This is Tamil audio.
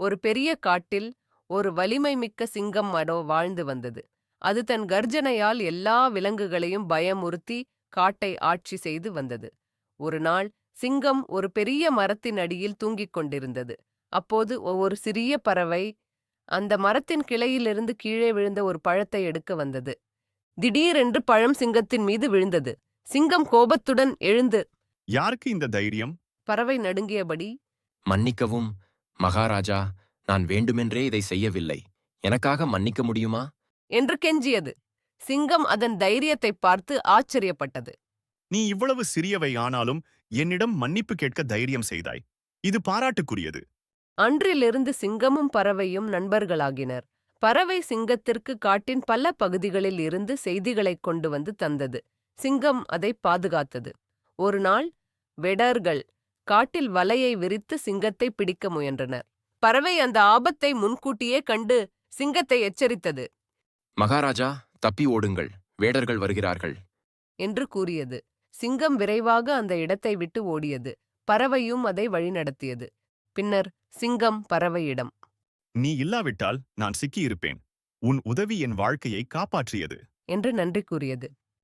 ஒரு பெரிய காட்டில் ஒரு வலிமை மிக்க சிங்கம் வாழ்ந்து வந்தது. அது தன் கர்ஜனையால் எல்லா விலங்குகளையும் பயமுறுத்தி காட்டை ஆட்சி செய்து வந்தது. ஒரு நாள் சிங்கம் ஒரு பெரிய மரத்தின் அடியில் தூங்கிக் கொண்டிருந்தது. அப்போது ஒரு சிறிய பறவை அந்த மரத்தின் கிளையிலிருந்து கீழே விழுந்த ஒரு பழத்தை எடுக்க வந்தது. திடீரென்று பழம் சிங்கத்தின் மீது விழுந்தது. சிங்கம் கோபத்துடன் எழுந்து யாருக்கு இந்த தைரியம்? பறவை நடுங்கியபடி மன்னிக்கவும், மகாராஜா, நான் வேண்டுமென்றே இதை செய்யவில்லை. எனக்காக மன்னிக்க முடியுமா? என்று கெஞ்சியது. சிங்கம் அதன் தைரியத்தைப் பார்த்து ஆச்சரியப்பட்டது. நீ இவ்வளவு சிறியவை ஆனாலும் என்னிடம் மன்னிப்பு கேட்க தைரியம் செய்தாய். இது பாராட்டுக்குரியது. அன்றிலிருந்து சிங்கமும் பறவையும் நண்பர்களாகினர். பறவை சிங்கத்திற்கு காட்டின் பல பகுதிகளில் இருந்து செய்திகளைக் கொண்டு வந்து தந்தது. சிங்கம் அதை பாதுகாத்தது. ஒரு நாள் வெடர்கள் காட்டில் வலையை விரித்து சிங்கத்தை பிடிக்க முயன்றனர். பறவை அந்த ஆபத்தை முன்கூட்டியே கண்டு சிங்கத்தை எச்சரித்தது மகாராஜா, தப்பி ஓடுங்கள். வேடர்கள் வருகிறார்கள். என்று கூறியது. சிங்கம் விரைவாக அந்த இடத்தை விட்டு ஓடியது. பறவையும் அதை வழிநடத்தியது. பின்னர் சிங்கம் பறவையிடம் நீ இல்லாவிட்டால் நான் சிக்கியிருப்பேன். உன் உதவி என் வாழ்க்கையை காப்பாற்றியது. என்று நன்றி கூறியது.